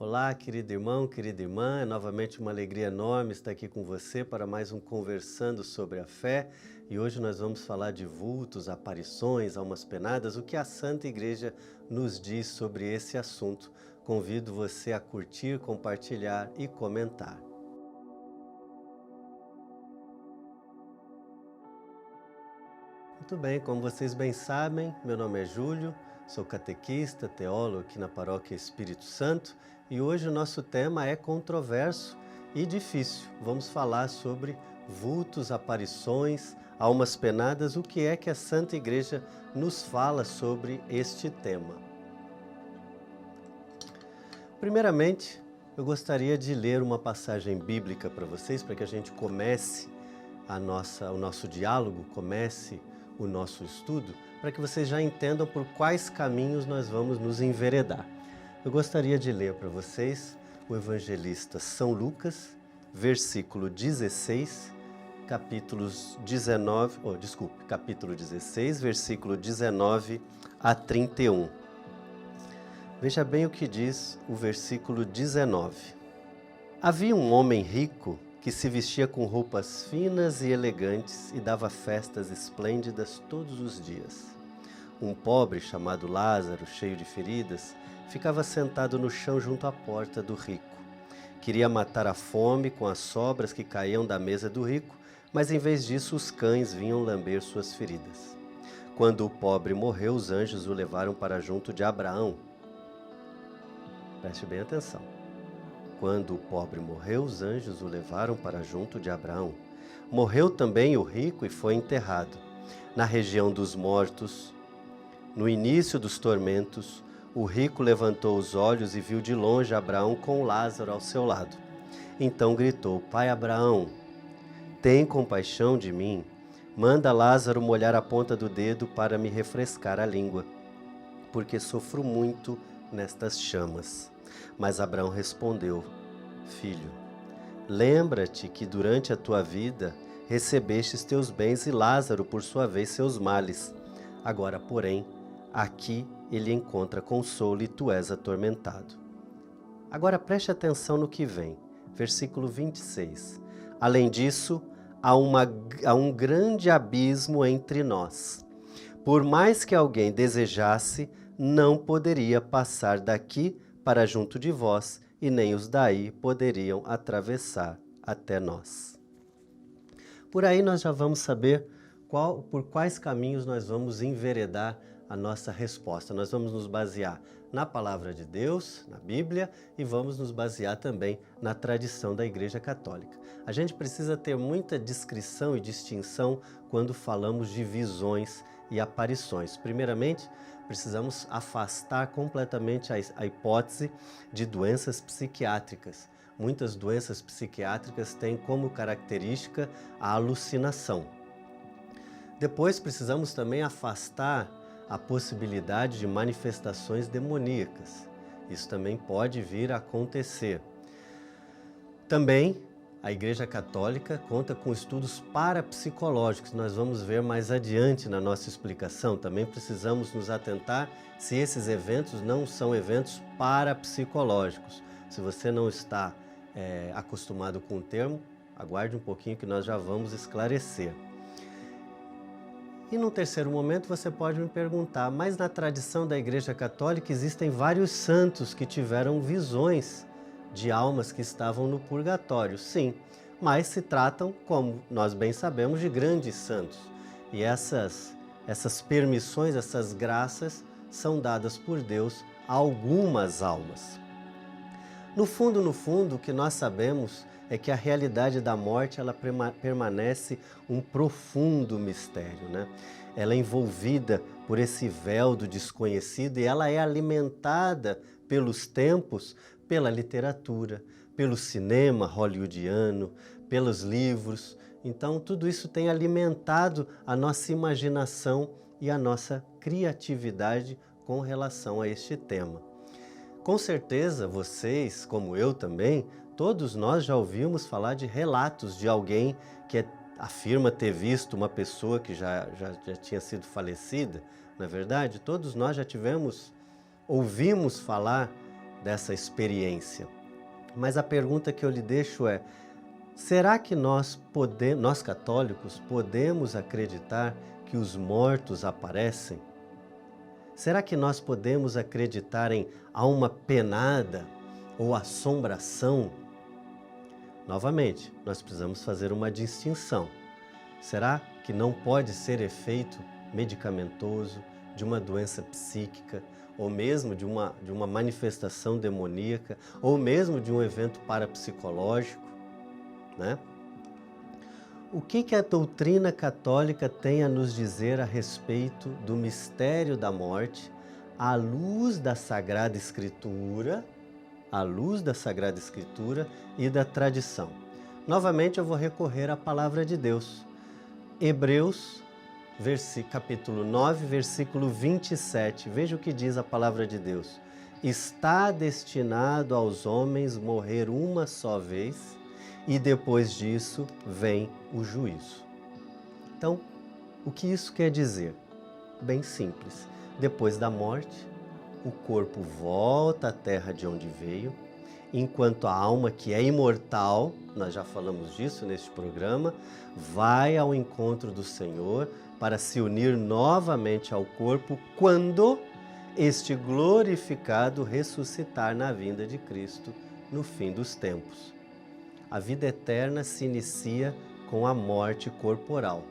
Olá, querido irmão, querida irmã, é novamente uma alegria enorme estar aqui com você para mais um Conversando sobre a Fé. E hoje nós vamos falar de vultos, aparições, almas penadas, o que a Santa Igreja nos diz sobre esse assunto. Convido você a curtir, compartilhar e comentar. Muito bem, como vocês bem sabem, meu nome é Júlio, sou catequista, teólogo aqui na Paróquia Espírito Santo e hoje o nosso tema é controverso e difícil. Vamos falar sobre vultos, aparições, almas penadas, o que é que a Santa Igreja nos fala sobre este tema. Primeiramente, eu gostaria de ler uma passagem bíblica para vocês, para que a gente comece o nosso diálogo, comece o nosso estudo, para que vocês já entendam por quais caminhos nós vamos nos enveredar. Eu gostaria de ler para vocês o evangelista São Lucas, capítulo 16, versículo 19 a 31. Veja bem o que diz o versículo 19. Havia um homem rico que se vestia com roupas finas e elegantes e dava festas esplêndidas todos os dias. Um pobre chamado Lázaro, cheio de feridas, ficava sentado no chão junto à porta do rico. Queria matar a fome com as sobras que caíam da mesa do rico, mas em vez disso os cães vinham lamber suas feridas. Quando o pobre morreu, os anjos o levaram para junto de Abraão. Preste bem atenção. Quando o pobre morreu, os anjos o levaram para junto de Abraão. Morreu também o rico e foi enterrado. Na região dos mortos, no início dos tormentos, o rico levantou os olhos e viu de longe Abraão com Lázaro ao seu lado. Então gritou: Pai Abraão, tem compaixão de mim. Manda Lázaro molhar a ponta do dedo para me refrescar a língua, porque sofro muito nestas chamas. Mas Abraão respondeu: Filho, lembra-te que durante a tua vida recebestes teus bens e Lázaro, por sua vez, seus males. Agora, porém, aqui ele encontra consolo e tu és atormentado. Agora preste atenção no que vem. Versículo 26. Além disso, há um grande abismo entre nós. Por mais que alguém desejasse, não poderia passar daqui para junto de vós, e nem os daí poderiam atravessar até nós. Por aí nós já vamos saber por quais caminhos nós vamos enveredar a nossa resposta. Nós vamos nos basear na Palavra de Deus, na Bíblia, e vamos nos basear também na tradição da Igreja Católica. A gente precisa ter muita discrição e distinção quando falamos de visões e aparições. Primeiramente, precisamos afastar completamente a hipótese de doenças psiquiátricas. Muitas doenças psiquiátricas têm como característica a alucinação. Depois, precisamos também afastar a possibilidade de manifestações demoníacas. Isso também pode vir a acontecer. Também, a Igreja Católica conta com estudos parapsicológicos, nós vamos ver mais adiante na nossa explicação. Também precisamos nos atentar se esses eventos não são eventos parapsicológicos. Se você não está acostumado com o termo, aguarde um pouquinho que nós já vamos esclarecer. E num terceiro momento você pode me perguntar, mas na tradição da Igreja Católica existem vários santos que tiveram visões de almas que estavam no purgatório. Sim, mas se tratam, como nós bem sabemos, de grandes santos. E essas permissões, essas graças são dadas por Deus a algumas almas. No fundo, o que nós sabemos é que a realidade da morte ela permanece um profundo mistério, né? Ela é envolvida por esse véu do desconhecido e ela é alimentada pelos tempos, pela literatura, pelo cinema hollywoodiano, pelos livros. Então, tudo isso tem alimentado a nossa imaginação e a nossa criatividade com relação a este tema. Com certeza, vocês, como eu também, todos nós já ouvimos falar de relatos de alguém que afirma ter visto uma pessoa que já tinha sido falecida. Não é verdade? Todos nós já ouvimos falar dessa experiência. Mas a pergunta que eu lhe deixo é: será que nós católicos podemos acreditar que os mortos aparecem? Será que nós podemos acreditar em alma penada ou assombração? Novamente, nós precisamos fazer uma distinção. Será que não pode ser efeito medicamentoso de uma doença psíquica, ou mesmo de uma manifestação demoníaca, ou mesmo de um evento parapsicológico, né? O que a doutrina católica tem a nos dizer a respeito do mistério da morte, à luz da Sagrada Escritura, e da tradição? Novamente eu vou recorrer à palavra de Deus. Hebreus, capítulo 9, versículo 27. Veja o que diz a palavra de Deus. Está destinado aos homens morrer uma só vez, e depois disso vem o juízo. Então, o que isso quer dizer? Bem simples. Depois da morte, o corpo volta à terra de onde veio, enquanto a alma, que é imortal, nós já falamos disso neste programa, vai ao encontro do Senhor para se unir novamente ao corpo quando este glorificado ressuscitar na vinda de Cristo no fim dos tempos. A vida eterna se inicia com a morte corporal.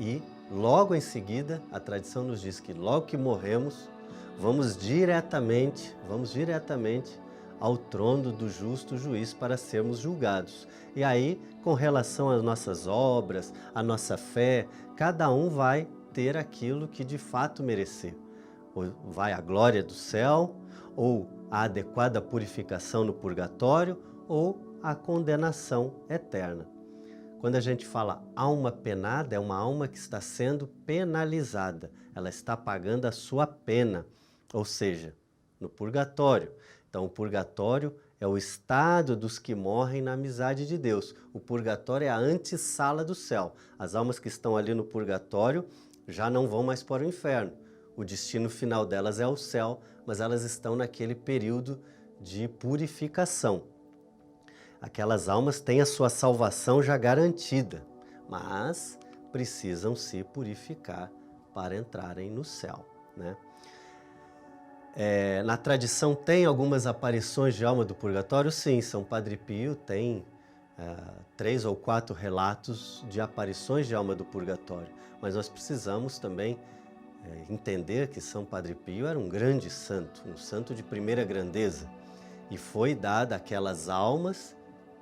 E logo em seguida, a tradição nos diz que logo que morremos, vamos diretamente ao trono do justo juiz para sermos julgados. E aí, com relação às nossas obras, à nossa fé, cada um vai ter aquilo que de fato merecer. Ou vai a glória do céu, ou a adequada purificação no purgatório, ou a condenação eterna. Quando a gente fala alma penada, é uma alma que está sendo penalizada. Ela está pagando a sua pena, ou seja, no purgatório. Então, o purgatório é o estado dos que morrem na amizade de Deus. O purgatório é a antessala do céu. As almas que estão ali no purgatório já não vão mais para o inferno. O destino final delas é o céu, mas elas estão naquele período de purificação. Aquelas almas têm a sua salvação já garantida, mas precisam se purificar para entrarem no céu, né? Na tradição tem algumas aparições de alma do purgatório? Sim, São Padre Pio tem 3 ou 4 relatos de aparições de alma do purgatório, mas nós precisamos também entender que São Padre Pio era um grande santo, um santo de primeira grandeza, e foi dada àquelas almas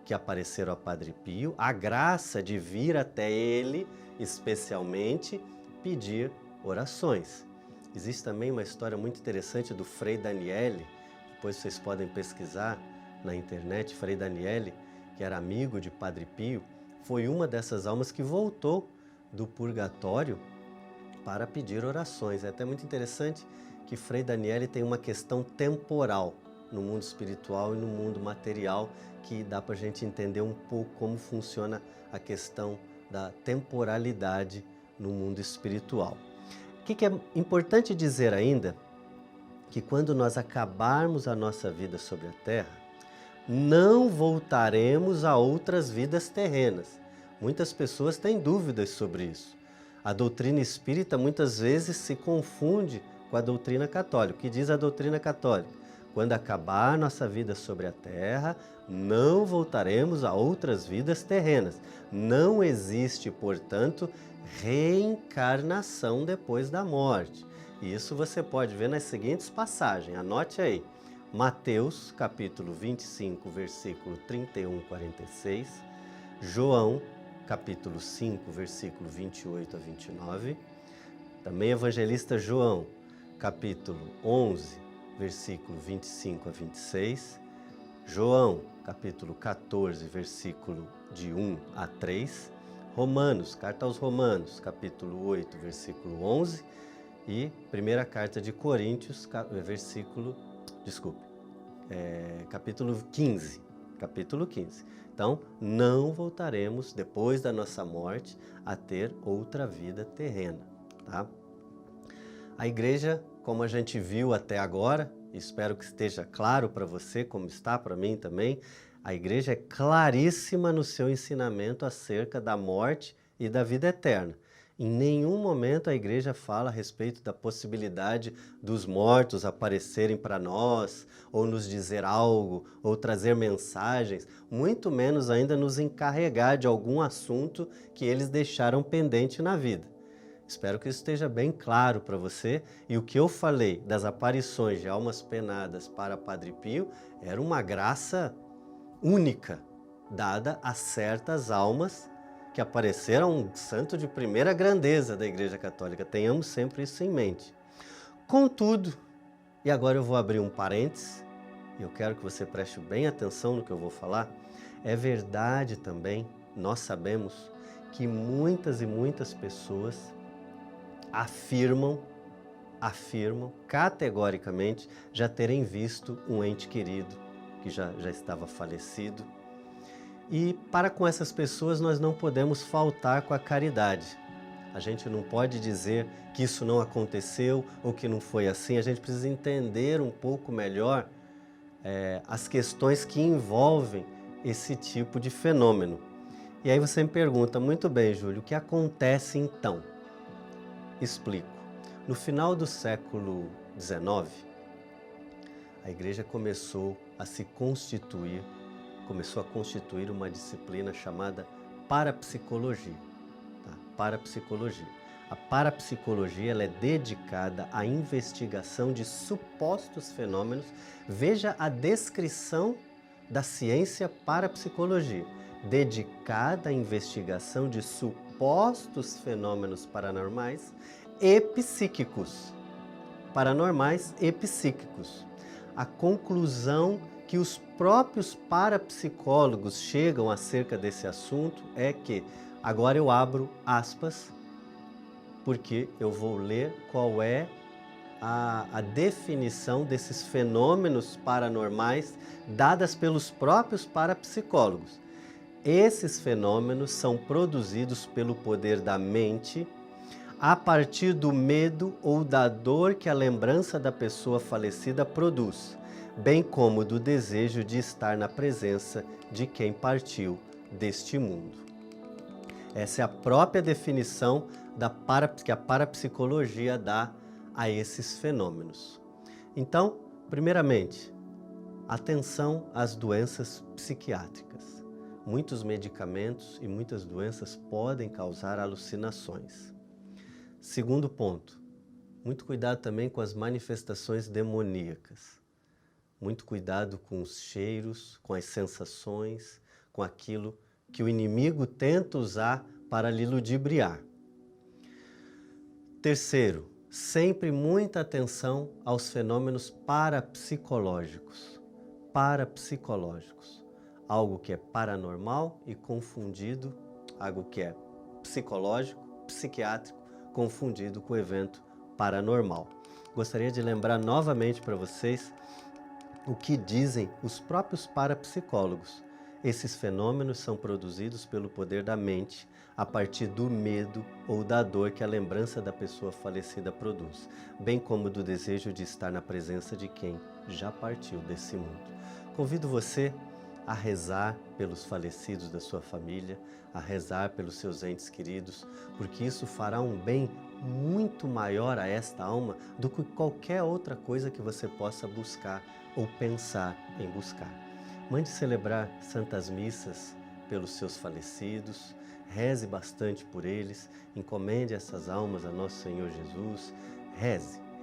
que apareceram a Padre Pio a graça de vir até ele, especialmente, pedir orações. Existe também uma história muito interessante do Frei Daniele, depois vocês podem pesquisar na internet. Frei Daniele, que era amigo de Padre Pio, foi uma dessas almas que voltou do purgatório para pedir orações. É até muito interessante que Frei Daniele tem uma questão temporal no mundo espiritual e no mundo material, que dá para a gente entender um pouco como funciona a questão da temporalidade no mundo espiritual. O que é importante dizer ainda? Que quando nós acabarmos a nossa vida sobre a Terra, não voltaremos a outras vidas terrenas. Muitas pessoas têm dúvidas sobre isso. A doutrina espírita muitas vezes se confunde com a doutrina católica. O que diz a doutrina católica? Quando acabar nossa vida sobre a Terra, não voltaremos a outras vidas terrenas. Não existe, portanto, reencarnação depois da morte. Isso você pode ver nas seguintes passagens. Anote aí. Mateus, capítulo 25, versículo 31 e 46. João, capítulo 5, versículo 28 a 29. Também Evangelista João, capítulo 11, versículo 25 a 26. João, capítulo 14, versículo de 1 a 3. Romanos, carta aos Romanos, capítulo 8, versículo 11. E primeira carta de Coríntios, capítulo 15. Capítulo 15. Então, não voltaremos, depois da nossa morte, a ter outra vida terrena, tá? A igreja, como a gente viu até agora, espero que esteja claro para você, como está para mim também, a igreja é claríssima no seu ensinamento acerca da morte e da vida eterna. Em nenhum momento a igreja fala a respeito da possibilidade dos mortos aparecerem para nós, ou nos dizer algo, ou trazer mensagens, muito menos ainda nos encarregar de algum assunto que eles deixaram pendente na vida. Espero que isso esteja bem claro para você. E o que eu falei das aparições de almas penadas para Padre Pio era uma graça única, dada a certas almas que apareceram um santo de primeira grandeza da Igreja Católica. Tenhamos sempre isso em mente. Contudo, e agora eu vou abrir um parênteses, e eu quero que você preste bem atenção no que eu vou falar, é verdade também, nós sabemos que muitas e muitas pessoas afirmam categoricamente já terem visto um ente querido que já estava falecido. E para com essas pessoas nós não podemos faltar com a caridade. A gente não pode dizer que isso não aconteceu ou que não foi assim. A gente precisa entender um pouco melhor as questões que envolvem esse tipo de fenômeno. E aí você me pergunta, muito bem, Júlio, o que acontece então? Explico. No final do século XIX, a igreja começou a constituir uma disciplina chamada parapsicologia. Tá? Parapsicologia. A parapsicologia ela é dedicada à investigação de supostos fenômenos. Veja a descrição da ciência parapsicologia. Dedicada à investigação de supostos fenômenos paranormais e psíquicos. Paranormais e psíquicos. A conclusão que os próprios parapsicólogos chegam acerca desse assunto é que, agora eu abro aspas, porque eu vou ler qual é a definição desses fenômenos paranormais dadas pelos próprios parapsicólogos. Esses fenômenos são produzidos pelo poder da mente a partir do medo ou da dor que a lembrança da pessoa falecida produz, bem como do desejo de estar na presença de quem partiu deste mundo. Essa é a própria definição que a parapsicologia dá a esses fenômenos. Então, primeiramente, atenção às doenças psiquiátricas. Muitos medicamentos e muitas doenças podem causar alucinações. Segundo ponto, muito cuidado também com as manifestações demoníacas. Muito cuidado com os cheiros, com as sensações, com aquilo que o inimigo tenta usar para lhe ludibriar. Terceiro, sempre muita atenção aos fenômenos parapsicológicos. Parapsicológicos. Algo que é paranormal e confundido, algo que é psicológico, psiquiátrico, confundido com o evento paranormal. Gostaria de lembrar novamente para vocês o que dizem os próprios parapsicólogos. Esses fenômenos são produzidos pelo poder da mente, a partir do medo ou da dor que a lembrança da pessoa falecida produz, bem como do desejo de estar na presença de quem já partiu desse mundo. Convido você a rezar pelos falecidos da sua família, a rezar pelos seus entes queridos, porque isso fará um bem muito maior a esta alma do que qualquer outra coisa que você possa buscar ou pensar em buscar. Mande celebrar santas missas pelos seus falecidos, reze bastante por eles, encomende essas almas a nosso Senhor Jesus,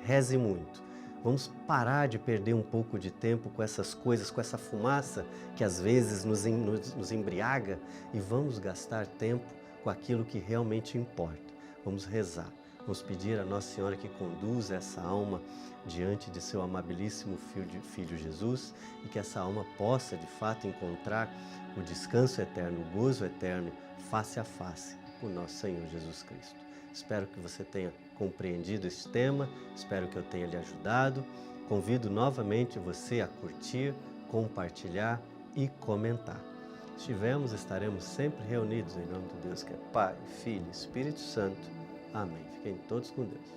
reze muito. Vamos parar de perder um pouco de tempo com essas coisas, com essa fumaça que às vezes nos embriaga, e vamos gastar tempo com aquilo que realmente importa. Vamos rezar, vamos pedir a Nossa Senhora que conduza essa alma diante de seu amabilíssimo Filho Jesus e que essa alma possa de fato encontrar o descanso eterno, o gozo eterno, face a face com nosso Senhor Jesus Cristo. Espero que você tenha compreendido esse tema, espero que eu tenha lhe ajudado. Convido novamente você a curtir, compartilhar e comentar. Estaremos sempre reunidos em nome de Deus, que é Pai, Filho e Espírito Santo. Amém. Fiquem todos com Deus.